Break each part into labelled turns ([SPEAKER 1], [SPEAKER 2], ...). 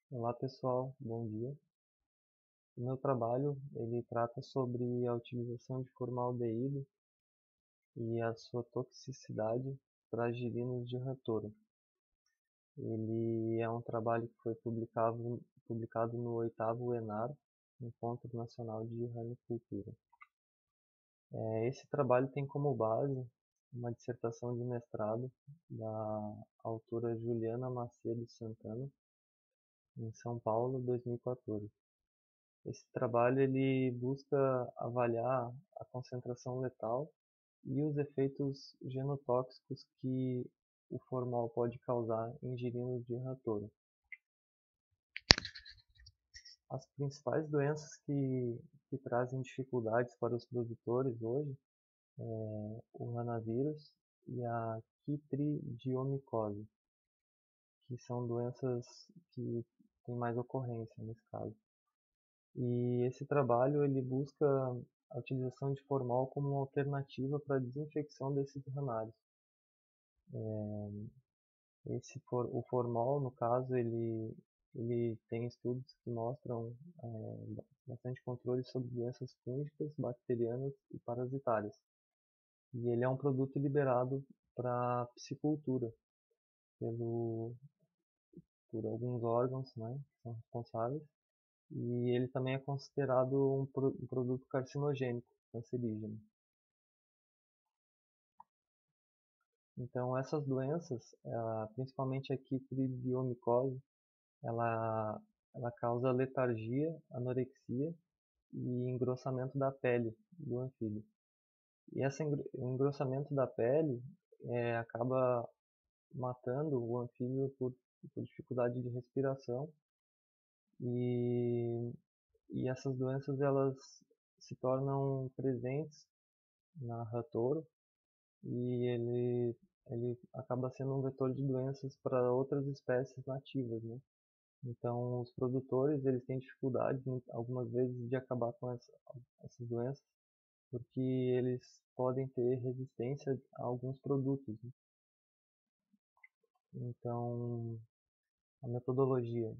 [SPEAKER 1] Olá pessoal, bom dia. O meu trabalho ele trata sobre a utilização de formaldeído e a sua toxicidade para girinos de ratora. Ele é um trabalho que foi publicado no 8º ENAR, Encontro Nacional de Ranicultura. Esse trabalho tem como base uma dissertação de mestrado da autora Juliana Macedo Santana, em São Paulo, 2014. Esse trabalho ele busca avaliar a concentração letal e os efeitos genotóxicos que o formol pode causar em girinos de ratora. As principais doenças que trazem dificuldades para os produtores hoje é o ranavírus e a quitridiomicose, que são doenças que têm mais ocorrência nesse caso. E esse trabalho ele busca a utilização de formol como uma alternativa para a desinfecção desses ranários. O formol, no caso, ele tem estudos que mostram bastante controle sobre doenças fúngicas, bacterianas e parasitárias. E ele é um produto liberado para piscicultura por alguns órgãos, né, que são responsáveis. E ele também é considerado um produto carcinogênico, cancerígeno. Então, essas doenças, principalmente a quitridiomicose, ela, ela causa letargia, anorexia e engrossamento da pele do anfíbio. E o engrossamento da pele acaba matando o anfíbio por dificuldade de respiração e, e essas doenças elas se tornam presentes na ratouro e ele acaba sendo um vetor de doenças para outras espécies nativas, né? Então, os produtores eles têm dificuldade, algumas vezes, de acabar com essas doenças, porque eles podem ter resistência a alguns produtos, né? Então, a metodologia.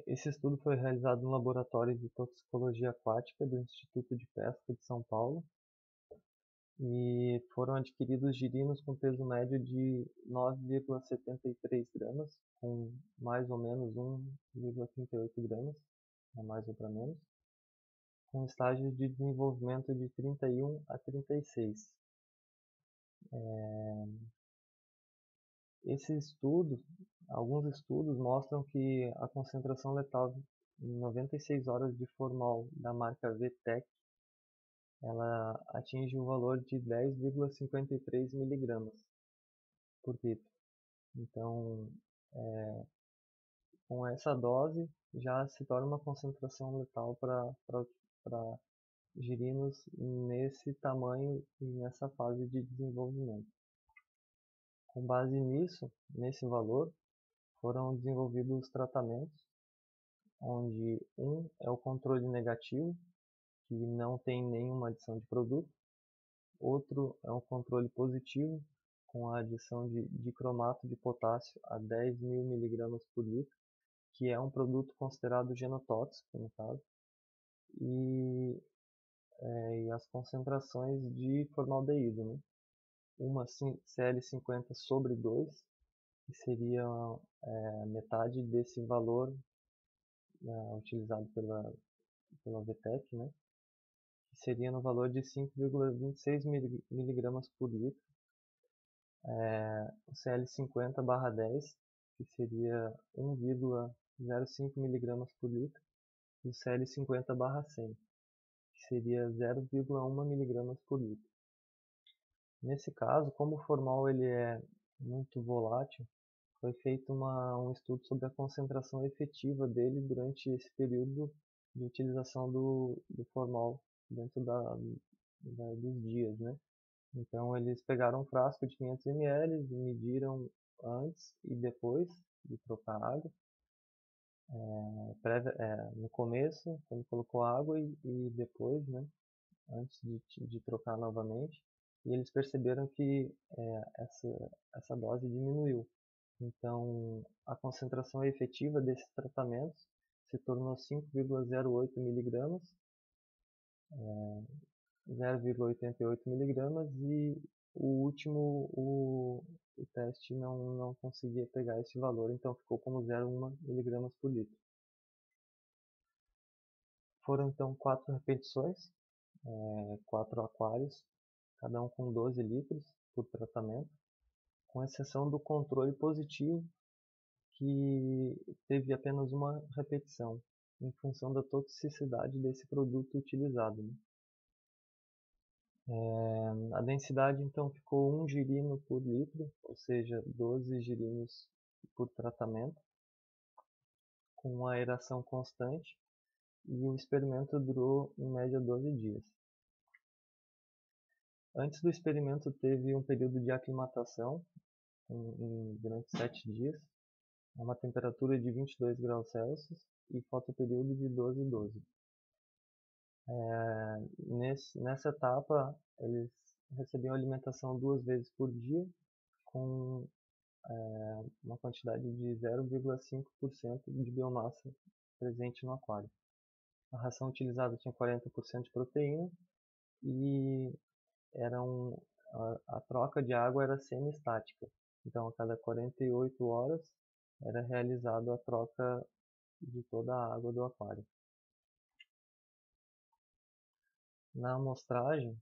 [SPEAKER 1] Esse estudo foi realizado no Laboratório de Toxicologia Aquática do Instituto de Pesca de São Paulo e foram adquiridos girinos com peso médio de 9,73 gramas, com mais ou menos 1,38 gramas, a mais ou para menos, com estágios de desenvolvimento de 31 a 36. Alguns estudos mostram que a concentração letal em 96 horas de formol da marca VTEC ela atinge um valor de 10,53 miligramas por litro. Então, com essa dose já se torna uma concentração letal para girinos nesse tamanho e nessa fase de desenvolvimento. Com base nisso, nesse valor, foram desenvolvidos tratamentos, onde um é o controle negativo, que não tem nenhuma adição de produto, outro é um controle positivo, com a adição de dicromato de potássio a 10.000 mg por litro, que é um produto considerado genotóxico, no caso, e as concentrações de formaldeído, né? Uma Cl50 sobre 2, que seria metade desse valor utilizado pela VTEC, né? Que seria no valor de 5,26 mg por litro. O Cl50/10, que seria 1,05 mg por litro. E o Cl50/100, que seria 0,1 mg por litro. Nesse caso, como o formol ele é muito volátil, foi feito um estudo sobre a concentração efetiva dele durante esse período de utilização do formol dentro dos dias, né? Então eles pegaram um frasco de 500 ml, mediram antes e depois de trocar água, no começo, quando colocou água e depois, né, antes de trocar novamente. E eles perceberam que essa dose diminuiu. Então, a concentração efetiva desses tratamentos se tornou 5,08 miligramas, 0,88 miligramas, e o último, o teste não conseguia pegar esse valor, então ficou como 0,1 miligramas por litro. Foram então 4 repetições, 4 aquários, cada um com 12 litros por tratamento, com exceção do controle positivo, que teve apenas uma repetição, em função da toxicidade desse produto utilizado, né? A densidade então ficou 1 girino por litro, ou seja, 12 girinos por tratamento, com uma aeração constante, e o experimento durou em média 12 dias. Antes do experimento teve um período de aclimatação durante 7 dias, a uma temperatura de 22 graus Celsius e fotoperíodo de 12. Nessa etapa, eles recebiam alimentação 2 vezes por dia, com uma quantidade de 0,5% de biomassa presente no aquário. A ração utilizada tinha 40% de proteína e a troca de água era semi-estática. Então, a cada 48 horas era realizada a troca de toda a água do aquário. Na amostragem,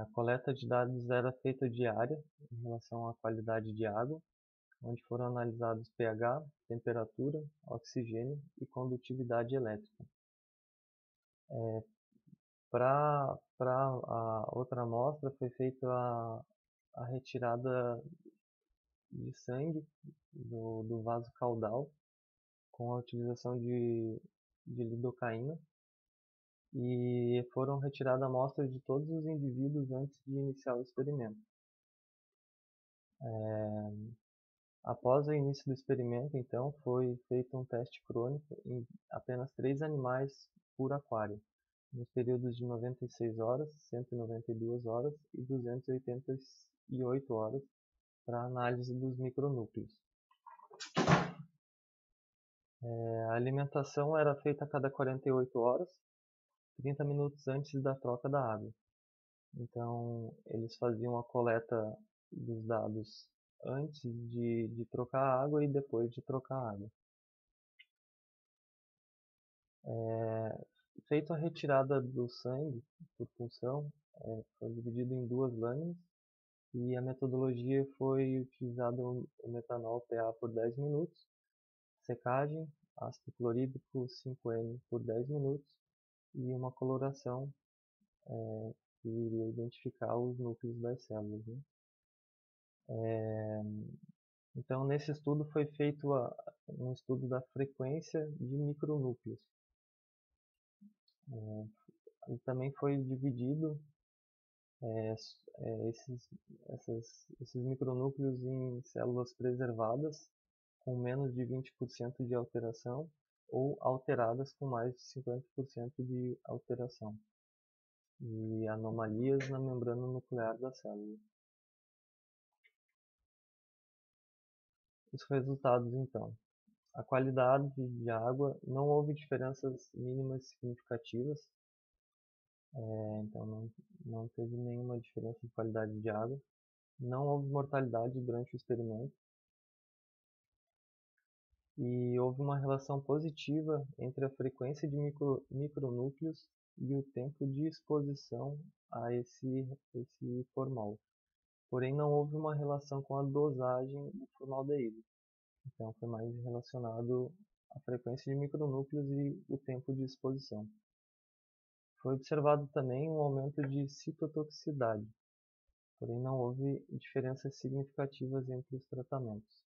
[SPEAKER 1] a coleta de dados era feita diária em relação à qualidade de água, onde foram analisados pH, temperatura, oxigênio e condutividade elétrica. Para a outra amostra foi feita a retirada de sangue do vaso caudal com a utilização de lidocaína, e foram retiradas amostras de todos os indivíduos antes de iniciar o experimento. Após o início do experimento, então, foi feito um teste crônico em apenas 3 animais por aquário, nos períodos de 96 horas, 192 horas e 288 horas, para análise dos micronúcleos. A alimentação era feita a cada 48 horas, 30 minutos antes da troca da água. Então, eles faziam a coleta dos dados antes de trocar a água e depois de trocar a água. Feita a retirada do sangue por punção, foi dividido em 2 lâminas, e a metodologia foi utilizada o metanol PA por 10 minutos, secagem, ácido clorídrico 5N por 10 minutos e uma coloração que iria identificar os núcleos das células, né? Então, nesse estudo foi feito um estudo da frequência de micronúcleos. E também foi dividido esses micronúcleos em células preservadas com menos de 20% de alteração ou alteradas com mais de 50% de alteração, e anomalias na membrana nuclear da célula. Os resultados, então. A qualidade de água, não houve diferenças mínimas significativas, então não teve nenhuma diferença de qualidade de água. Não houve mortalidade durante o experimento. E houve uma relação positiva entre a frequência de micronúcleos e o tempo de exposição a esse formol. Porém, não houve uma relação com a dosagem do formaldeído. Então, foi mais relacionado à frequência de micronúcleos e o tempo de exposição. Foi observado também um aumento de citotoxicidade, porém não houve diferenças significativas entre os tratamentos.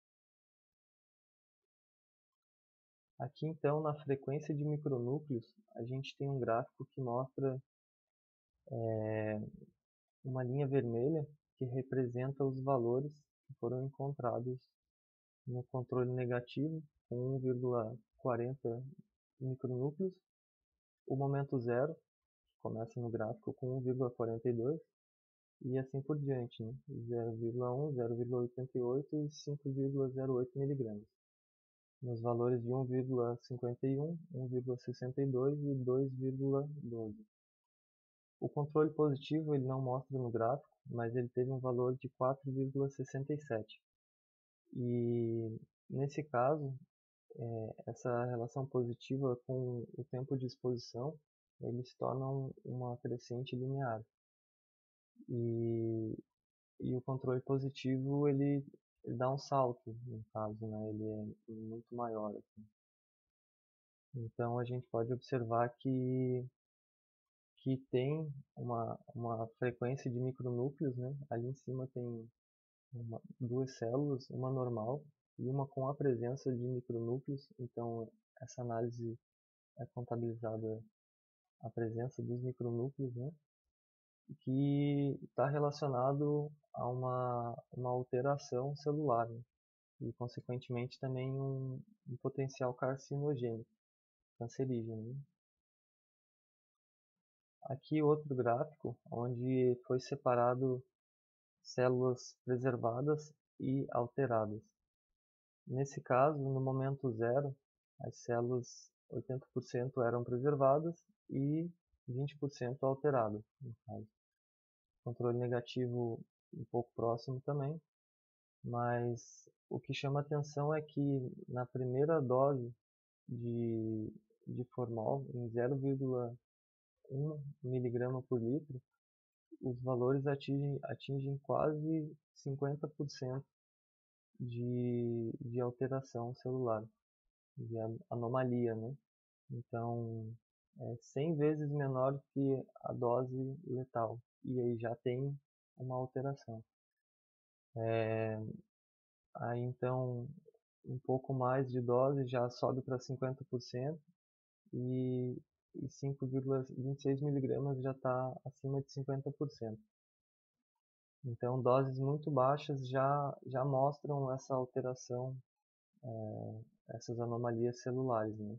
[SPEAKER 1] Aqui então, na frequência de micronúcleos, a gente tem um gráfico que mostra uma linha vermelha que representa os valores que foram encontrados no controle negativo, com 1,40 micronúcleos, o momento zero, que começa no gráfico com 1,42, e assim por diante, né? 0,1, 0,88 e 5,08 miligramas, nos valores de 1,51, 1,62 e 2,12. O controle positivo ele não mostra no gráfico, mas ele teve um valor de 4,67. E nesse caso, essa relação positiva com o tempo de exposição, eles se tornam uma crescente linear. E o controle positivo, ele dá um salto, no caso, né? Ele é muito maior. Assim. Então, a gente pode observar que tem uma frequência de micronúcleos, né? Ali em cima tem duas células, uma normal e uma com a presença de micronúcleos. Então, essa análise é contabilizada a presença dos micronúcleos, né? Que está relacionado a uma alteração celular, né? E, consequentemente, também um potencial carcinogênico, cancerígeno. Né? Aqui outro gráfico, onde foi separado células preservadas e alteradas. Nesse caso, no momento zero, as células 80% eram preservadas e 20% alteradas, no caso. Controle negativo um pouco próximo também, mas o que chama atenção é que na primeira dose de formol, em 0,1 miligrama por litro, os valores atingem quase 50% de alteração celular, de anomalia, né? Então, é 100 vezes menor que a dose letal, e aí já tem uma alteração. Aí então, um pouco mais de dose já sobe para 50% e 5,26 miligramas já está acima de 50%. Então, doses muito baixas já mostram essa alteração, essas anomalias celulares. Né?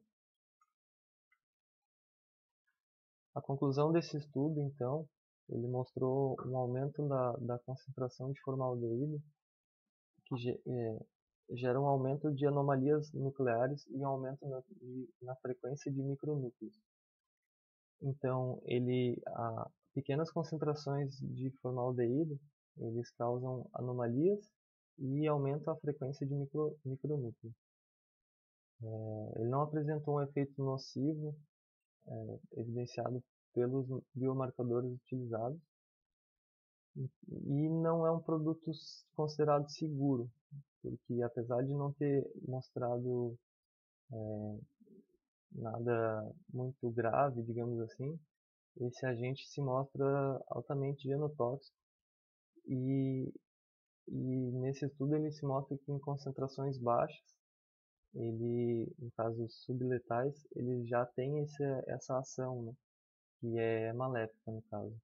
[SPEAKER 1] A conclusão desse estudo, então, ele mostrou um aumento da concentração de formaldeído, que gera um aumento de anomalias nucleares e um aumento na frequência de micronúcleos. Então, a pequenas concentrações de formaldeído, eles causam anomalias e aumentam a frequência de micronúcleos. Ele não apresentou um efeito nocivo evidenciado pelos biomarcadores utilizados e não é um produto considerado seguro, porque apesar de não ter mostrado nada muito grave, digamos assim, esse agente se mostra altamente genotóxico e nesse estudo ele se mostra que em concentrações baixas, em casos subletais, ele já tem essa ação, né, que é maléfica no caso.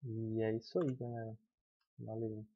[SPEAKER 1] E é isso aí, galera. Valeu.